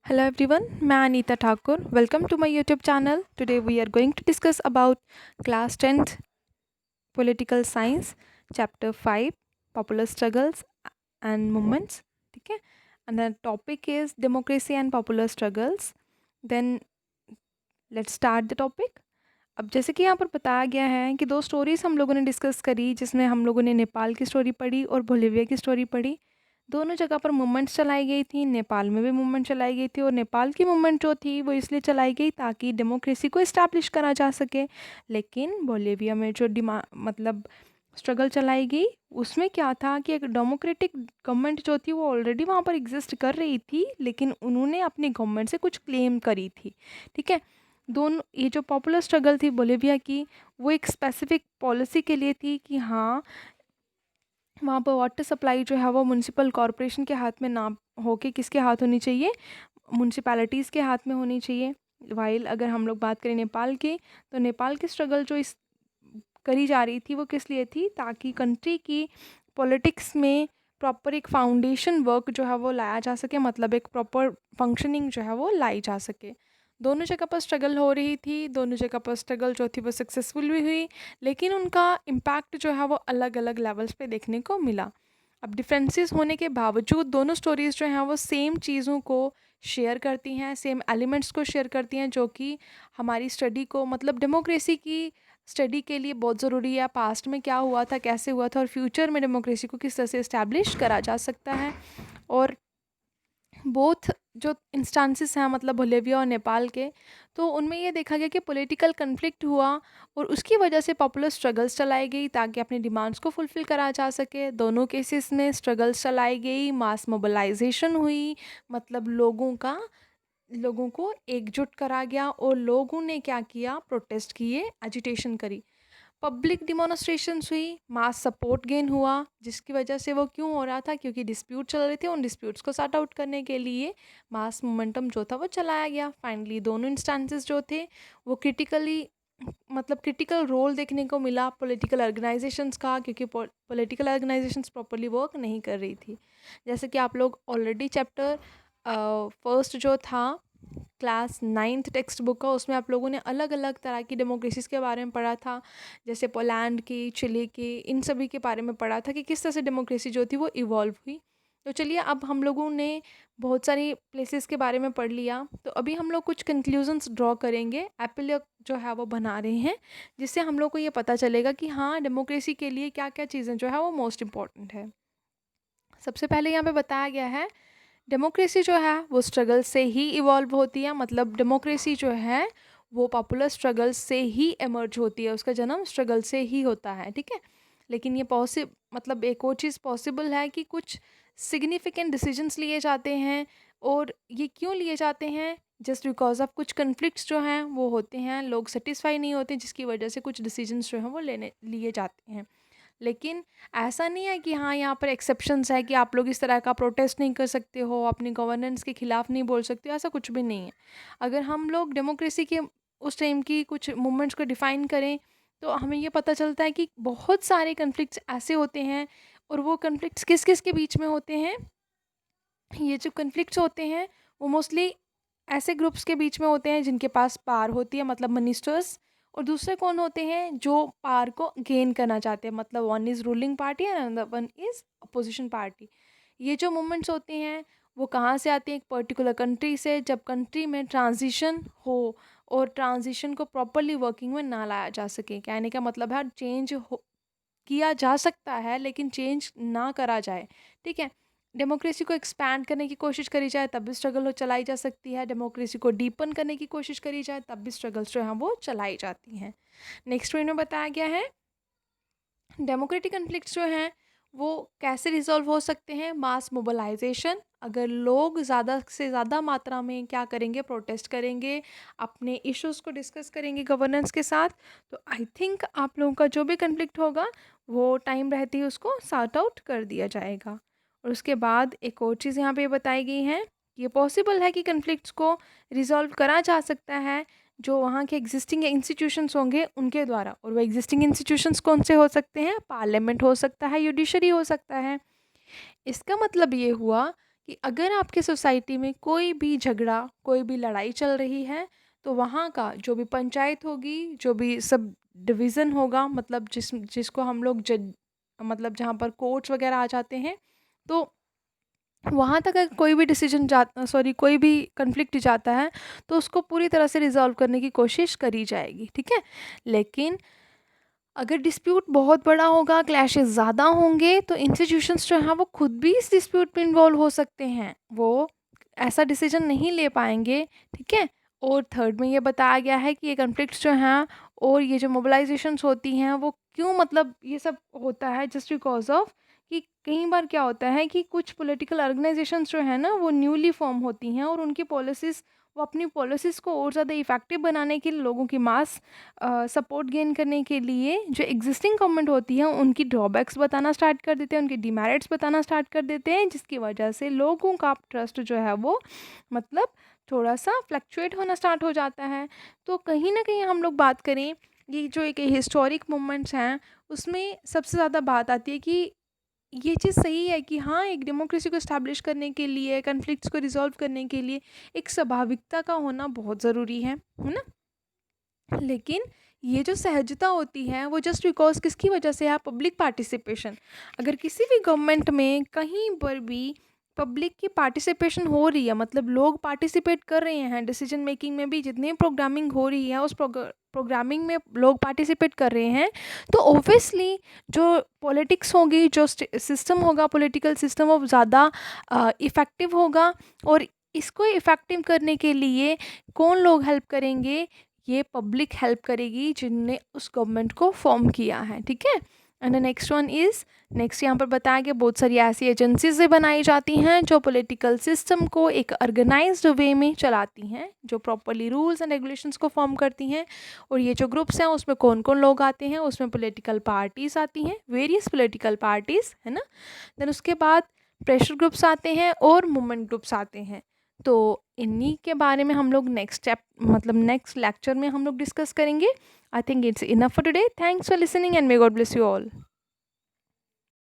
Hello everyone, मैं Anita Thakur. Welcome to my YouTube channel. Today we are going to discuss about class 10th political science chapter 5 popular struggles and movements. ठीक है. And the topic is democracy and popular struggles. Then let's start the topic. अब जैसे कि यहाँ पर बताया गया है कि दो स्टोरीज़ हम लोगों ने डिस्कस करी, जिसमें हम लोगों ने नेपाल की स्टोरी पढ़ी और बोलिविया की स्टोरी पढ़ी. दोनों जगह पर मूवमेंट्स चलाई गई थी. नेपाल में भी मूवमेंट चलाई गई थी और नेपाल की मूवमेंट जो थी वो इसलिए चलाई गई ताकि डेमोक्रेसी को इस्टेब्लिश करा जा सके. लेकिन बोलिविया में जो मतलब स्ट्रगल चलाई गई उसमें क्या था कि एक डेमोक्रेटिक गवर्नमेंट जो थी वो ऑलरेडी वहाँ पर एग्जिस्ट कर रही थी, लेकिन उन्होंने अपनी गवर्नमेंट से कुछ क्लेम करी थी. ठीक है. दोनों ये जो पॉपुलर स्ट्रगल थी बोलिविया की, वो एक स्पेसिफिक पॉलिसी के लिए थी कि हाँ, वहाँ पर वाटर सप्लाई जो है वो म्यूनसिपल कॉरपोरेशन के हाथ में ना होके किसके हाथ होनी चाहिए, म्यूनसिपैलिटीज़ के हाथ में होनी चाहिए. वाइल अगर हम लोग बात करें नेपाल की, तो नेपाल की स्ट्रगल जो इस करी जा रही थी वो किस लिए थी, ताकि कंट्री की पॉलिटिक्स में प्रॉपर एक फाउंडेशन वर्क जो है वो लाया जा सके, मतलब एक प्रॉपर फंक्शनिंग जो है वो लाई जा सके. दोनों जगह पर स्ट्रगल हो रही थी, दोनों जगह पर स्ट्रगल जो थी वो सक्सेसफुल भी हुई, लेकिन उनका इम्पैक्ट जो है वो अलग अलग लेवल्स पे देखने को मिला. अब डिफरेंसेस होने के बावजूद दोनों स्टोरीज़ जो हैं वो सेम चीज़ों को शेयर करती हैं, सेम एलिमेंट्स को शेयर करती हैं, जो कि हमारी स्टडी को, मतलब डेमोक्रेसी की स्टडी के लिए बहुत ज़रूरी है. पास्ट में क्या हुआ था, कैसे हुआ था, और फ्यूचर में डेमोक्रेसी को किस तरह से इस्टेब्लिश करा जा सकता है. और बोथ जो इंस्टांसेस हैं, मतलब बोलिविया और नेपाल के, तो उनमें ये देखा गया कि पॉलिटिकल कन्फ्लिक्ट हुआ और उसकी वजह से पॉपुलर स्ट्रगल्स चलाई गई ताकि अपने डिमांड्स को फुलफ़िल करा जा सके. दोनों केसेस में स्ट्रगल्स चलाई गई, मास मोबिलाइजेशन हुई, मतलब लोगों को एकजुट करा गया और लोगों ने क्या किया, प्रोटेस्ट किए, एजिटेशन करी, पब्लिक डिमॉन्स्ट्रेशंस हुई, मास सपोर्ट गेन हुआ. जिसकी वजह से वो क्यों हो रहा था, क्योंकि डिस्प्यूट चल रहे थे. उन डिस्प्यूट्स को सॉर्ट आउट करने के लिए मास मोमेंटम जो था वो चलाया गया. फाइनली दोनों इंस्टेंसेस जो थे वो क्रिटिकल रोल देखने को मिला पॉलिटिकल ऑर्गेनाइजेशंस का, क्योंकि पॉलिटिकल ऑर्गेनाइजेशंस प्रॉपर्ली वर्क नहीं कर रही थी. जैसे कि आप लोग ऑलरेडी चैप्टर फर्स्ट जो था क्लास 9th टेक्स्ट बुक का, उसमें आप लोगों ने अलग अलग तरह की डेमोक्रेसीज़ के बारे में पढ़ा था, जैसे पोलैंड की, चिली की, इन सभी के बारे में पढ़ा था कि किस तरह से डेमोक्रेसी जो थी वो इवॉल्व हुई. तो चलिए, अब हम लोगों ने बहुत सारी प्लेसेस के बारे में पढ़ लिया, तो अभी हम लोग कुछ कंक्लूजन्स ड्रॉ करेंगे, एपिलॉग जो है वो बना रहे हैं, जिससे हम लोग को ये पता चलेगा कि हाँ, डेमोक्रेसी के लिए क्या क्या चीज़ें जो है वो मोस्ट इम्पॉर्टेंट है. सबसे पहले यहाँ पे बताया गया है, डेमोक्रेसी जो है वो स्ट्रगल से ही इवॉल्व होती है, मतलब डेमोक्रेसी जो है वो पॉपुलर स्ट्रगल से ही एमर्ज होती है, उसका जन्म स्ट्रगल से ही होता है. ठीक है. लेकिन ये मतलब एक और चीज़ पॉसिबल है कि कुछ सिग्निफिकेंट डिसीजंस लिए जाते हैं, और ये क्यों लिए जाते हैं, जस्ट बिकॉज ऑफ कुछ कन्फ्लिक्ट्स जो हैं वो होते हैं, लोग सेटिस्फाई नहीं होते, जिसकी वजह से कुछ डिसीजंस जो हैं वो लेने लिए जाते हैं. लेकिन ऐसा नहीं है कि हाँ, यहाँ पर एक्सेप्शंस है कि आप लोग इस तरह का प्रोटेस्ट नहीं कर सकते हो, अपनी गवर्नेंस के खिलाफ नहीं बोल सकते हो, ऐसा कुछ भी नहीं है. अगर हम लोग डेमोक्रेसी के उस टाइम की कुछ मूवमेंट्स को डिफ़ाइन करें, तो हमें ये पता चलता है कि बहुत सारे कन्फ्लिक्ट्स ऐसे होते हैं, और वो कन्फ्लिक्ट्स किस किस के बीच में होते हैं. ये जो कन्फ्लिक्ट्स होते हैं वो मोस्टली ऐसे ग्रुप्स के बीच में होते हैं जिनके पास पावर होती है, मतलब मिनिस्टर्स, और दूसरे कौन होते हैं जो पावर को गेन करना चाहते हैं, मतलब one is ruling party and another one is opposition party. ये जो मूवमेंट्स होते हैं वो कहाँ से आते हैं, एक पर्टिकुलर कंट्री से, जब कंट्री में ट्रांजिशन हो और ट्रांजिशन को प्रॉपरली वर्किंग में ना लाया जा सके. कहने का मतलब है चेंज हो किया जा सकता है लेकिन चेंज ना करा जाए. ठीक है. डेमोक्रेसी को एक्सपैंड करने की कोशिश करी जाए तब भी स्ट्रगल हो चलाई जा सकती है, डेमोक्रेसी को डीपन करने की कोशिश करी जाए तब भी स्ट्रगल्स जो हैं वो चलाई जाती हैं. नेक्स्ट पॉइंट में बताया गया है, डेमोक्रेटिक कन्फ्लिक्ट्स जो हैं वो कैसे रिजॉल्व हो सकते हैं, मास मोबिलाइजेशन. अगर लोग ज़्यादा से ज़्यादा मात्रा में क्या करेंगे, प्रोटेस्ट करेंगे, अपने इश्यूज़ को डिस्कस करेंगे गवर्नेंस के साथ, तो आई थिंक आप लोगों का जो भी कन्फ्लिक्ट होगा वो टाइम रहते ही उसको सॉर्ट आउट कर दिया जाएगा. और उसके बाद एक और चीज़ यहाँ पे बताई गई है, ये पॉसिबल है कि कन्फ्लिक्ट्स को रिजॉल्व करा जा सकता है जो वहाँ के एग्जिस्टिंग इंस्टीट्यूशंस होंगे उनके द्वारा. और वो एग्जिस्टिंग इंस्टीट्यूशंस कौन से हो सकते हैं, पार्लियामेंट हो सकता है, जुडिशरी हो सकता है. इसका मतलब ये हुआ कि अगर आपके सोसाइटी में कोई भी झगड़ा, कोई भी लड़ाई चल रही है, तो वहाँ का जो भी पंचायत होगी, जो भी सब डिवीज़न होगा, मतलब जिसको हम लोग जज, मतलब जहाँ पर कोर्ट्स वगैरह आ जाते हैं, तो वहाँ तक अगर कोई भी डिसीजन जाता, सॉरी, कोई भी कन्फ्लिक्ट जाता है, तो उसको पूरी तरह से रिजॉल्व करने की कोशिश करी जाएगी, ठीक है। लेकिन अगर डिस्प्यूट बहुत बड़ा होगा, क्लैशेस ज़्यादा होंगे, तो इंस्टीट्यूशंस जो हैं वो खुद भी इस डिस्प्यूट में इन्वॉल्व हो सकते हैं, वो ऐसा डिसीजन नहीं ले पाएंगे, ठीक है। और थर्ड में ये बताया गया है कि ये कन्फ्लिक्ट्स जो हैं और ये जो मोबिलाइजेशंस होती हैं वो क्यों, मतलब ये सब होता है जस्ट बिकॉज ऑफ कि कई बार क्या होता है कि कुछ पॉलिटिकल ऑर्गेनाइजेशंस जो है ना वो न्यूली फॉर्म होती हैं, और उनकी पॉलिसीज़, वो अपनी पॉलिसीज़ को और ज़्यादा इफ़ेक्टिव बनाने के लिए, लोगों की मास सपोर्ट गेन करने के लिए जो एग्जिस्टिंग गवर्नमेंट होती है उनकी ड्रॉबैक्स बताना स्टार्ट कर देते हैं, उनके डिमेरिट्स बताना स्टार्ट कर देते हैं, जिसकी वजह से लोगों का ट्रस्ट जो है वो, मतलब थोड़ा सा फ्लक्चुएट होना स्टार्ट हो जाता है। तो कहीं ना कहीं हम लोग बात करें, ये जो एक हिस्टोरिक मोमेंट्स हैं, उसमें सबसे ज़्यादा बात आती है कि ये चीज़ सही है कि हाँ, एक डेमोक्रेसी को इस्टेब्लिश करने के लिए, कन्फ्लिक्ट्स को रिजॉल्व करने के लिए एक स्वाभाविकता का होना बहुत ज़रूरी है ना। लेकिन ये जो सहजता होती है वो जस्ट बिकॉज किसकी वजह से है, पब्लिक पार्टिसिपेशन। अगर किसी भी गवर्नमेंट में कहीं पर भी पब्लिक की पार्टिसिपेशन हो रही है, मतलब लोग पार्टिसिपेट कर रहे हैं डिसीजन मेकिंग में भी, जितनी प्रोग्रामिंग हो रही है उस प्रोग्रामिंग में लोग पार्टिसिपेट कर रहे हैं, तो ओबियसली जो पॉलिटिक्स होगी, जो सिस्टम होगा, पॉलिटिकल सिस्टम, वो ज़्यादा इफ़ेक्टिव होगा। और इसको इफ़ेक्टिव करने के लिए कौन लोग हेल्प करेंगे, ये पब्लिक हेल्प करेगी जिनने उस गवर्नमेंट को फॉर्म किया है, ठीक है। And the next one is, next यहाँ पर बताया गया बहुत सारी ऐसी एजेंसीज बनाई जाती हैं जो पॉलिटिकल सिस्टम को एक ऑर्गेनाइज्ड वे में चलाती हैं, जो प्रॉपरली रूल्स एंड रेगुलेशंस को फॉर्म करती हैं। और ये जो ग्रुप्स हैं उसमें कौन कौन लोग आते हैं, उसमें पॉलिटिकल पार्टीज़ आती हैं, वेरियस पॉलिटिकल पार्टीज़, है ना। देन उसके बाद प्रेशर ग्रुप्स आते हैं और मूवमेंट ग्रुप्स आते हैं। तो इन्हीं के बारे में हम लोग नेक्स्ट स्टेप, मतलब नेक्स्ट लेक्चर में हम लोग डिस्कस करेंगे। I think it's enough for today. Thanks for listening and may God bless you all.